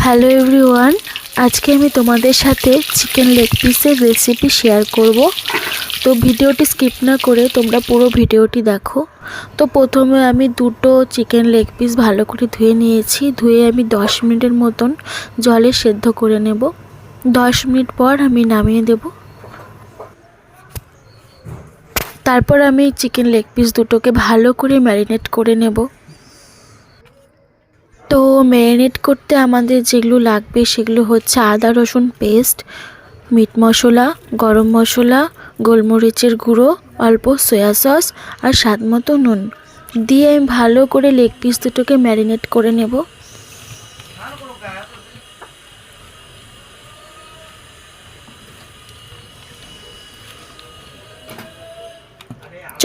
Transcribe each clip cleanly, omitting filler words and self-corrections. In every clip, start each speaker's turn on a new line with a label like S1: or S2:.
S1: Hello everyone, আজকে আমি তোমাদের সাথে চিকেন লেগ পিসের রেসিপি শেয়ার করব। তো ভিডিওটি স্কিপ না করে তোমরা পুরো ভিডিওটি দেখো। তো প্রথমে আমি দুটো চিকেন লেগ পিস ভালো করে ধুয়ে নিয়েছি। ধুয়ে আমি 10 মিনিটের মতন জলে সেদ্ধ করে নেব। 10 মিনিট পর আমি নামিয়ে দেব। তারপর আমি চিকেন লেগ পিস দুটোকে ভালো করে ম্যারিনেট করে নেব। তো ম্যারিনেট করতে আমাদের যেগুলো লাগবে সেগুলো হচ্ছে আদা রসুন পেস্ট, মিট মশলা, গরম মশলা, গোলমরিচের গুঁড়ো, অল্প সয়া সস আর স্বাদ মতো নুন দিয়ে আমি ভালো করে লেগ পিস দুটোকে ম্যারিনেট করে নেব।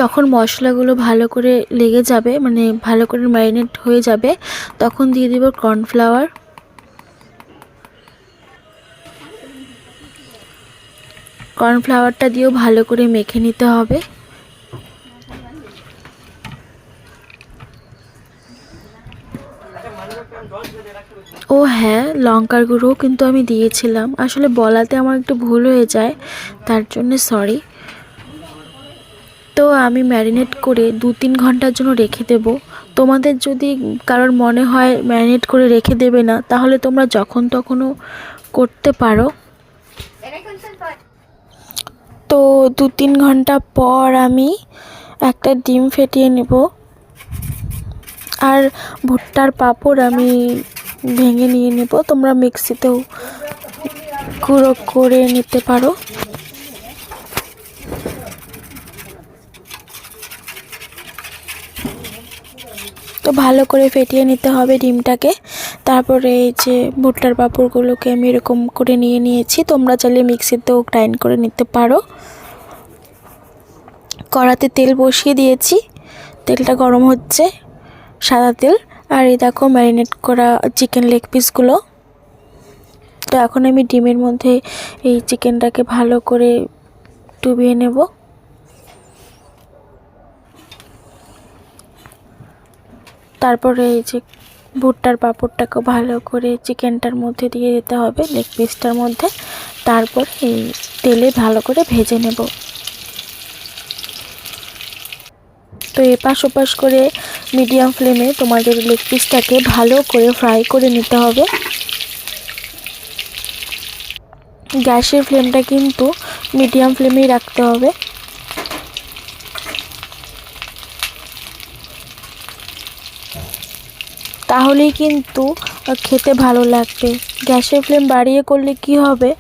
S1: যখন মশলাগুলো ভালো করে লেগে যাবে, মানে ভালো করে ম্যারিনেট হয়ে যাবে, তখন দিয়ে দেব কর্নফ্লাওয়ার। কর্নফ্লাওয়ারটা দিয়েও ভালো করে মেখে নিতে হবে। ও হ্যাঁ, লঙ্কার গুঁড়োও কিন্তু আমি দিয়েছিলাম, আসলে বলাতে আমার একটু ভুল হয়ে যায়, তার জন্য সরি। তো আমি ম্যারিনেট করে 2-3 ঘন্টার জন্য রেখে দেব। তোমাদের যদি কারোর মনে হয় ম্যারিনেট করে রেখে দেবে না, তাহলে তোমরা যখন তখনও করতে পারো। তো 2-3 ঘন্টা পর আমি একটা ডিম ফেটিয়ে নেব। আর ভুট্টার পাঁপড় আমি ভেঙে নিয়ে নেব। তোমরা মিক্সিতেও গুঁড়ো করে নিতে পারো। তো ভালো করে ফেটিয়ে নিতে হবে ডিমটাকে। তারপরে এই যে ভুট্টার পাঁপড়গুলোকে আমি এরকম করে নিয়ে নিয়েছি। তোমরা চাইলে মিক্সিতেও গ্রাইন্ড করে নিতে পারো। কড়াতে তেল বসিয়ে দিয়েছি, তেলটা গরম হচ্ছে, সাদা তেল। আর এই দেখো ম্যারিনেট করা চিকেন লেগ পিসগুলো। তো এখন আমি ডিমের মধ্যে এই চিকেনটাকে ভালো করে ডুবিয়ে নেব। তারপরে এই যে ভুট্টার পাঁপড়টাকে ভালো করে চিকেনটার মধ্যে দিয়ে দিতে হবে, লেগ পিসটার মধ্যে। তারপর এই তেলে ভালো করে ভেজে নেব। তো এপাশ ওপাশ করে মিডিয়াম ফ্লেমে তোমাদের লেগ পিসটাকে ভালো করে ফ্রাই করে নিতে হবে। গ্যাসের ফ্লেমটা কিন্তু মিডিয়াম ফ্লেমেই রাখতে হবে। তাহলেই কিন্তু খেতে ভালো লাগবে। গ্যাসের ফ্লেম বাড়িয়ে করলে কি হবে,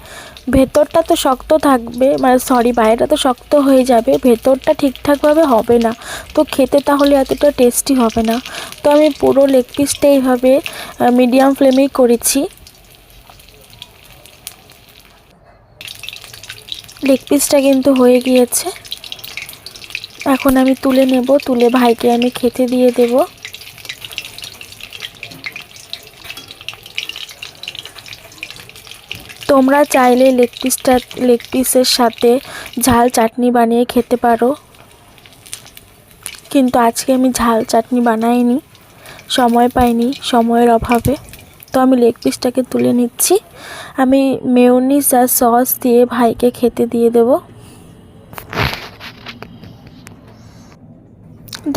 S1: ভেতরটা তো শক্ত থাকবে, মানে বাইরেটা তো শক্ত হয়ে যাবে, ভেতরটা ঠিকঠাকভাবে হবে না। তো খেতে তাহলে এতটা টেস্টি হবে না। তো আমি পুরো লেগ পিসটা এইভাবে মিডিয়াম ফ্লেমেই করেছি। লেগ পিসটা কিন্তু হয়ে গিয়েছে। এখন আমি তুলে নেব, তুলে ভাইকে আমি খেতে দিয়ে দেব। তোমরা চাইলে লেগ পিসের সাথে ঝাল চাটনি বানিয়ে খেতে পারো, কিন্তু আজকে আমি ঝাল চাটনি বানাইনি, সময় পাইনি, সময়ের অভাবে। তো আমি লেগ পিসটাকে তুলে নিচ্ছি। আমি মেয়োনিজ আর সস দিয়ে ভাইকে খেতে দিয়ে দেব।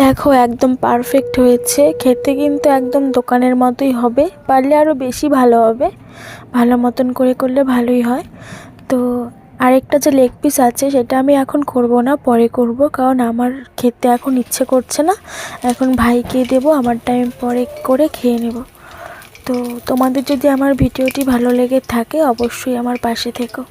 S1: দেখো একদম পারফেক্ট হয়েছে, খেতে কিন্তু একদম দোকানের মতোই হবে, পারলে আরও বেশি ভালো হবে। ভালো মতন করে করলে ভালোই হয়। তো আরেকটা যে লেগ পিস আছে সেটা আমি এখন করব না, পরে করব, কারণ আমার খেতে এখন ইচ্ছে করছে না। এখন ভাইকে দেব, আমার টাইম পরে করে খেয়ে নেব। তো তোমাদের যদি আমার ভিডিওটি ভালো লেগে থাকে অবশ্যই আমার পাশে থেকো।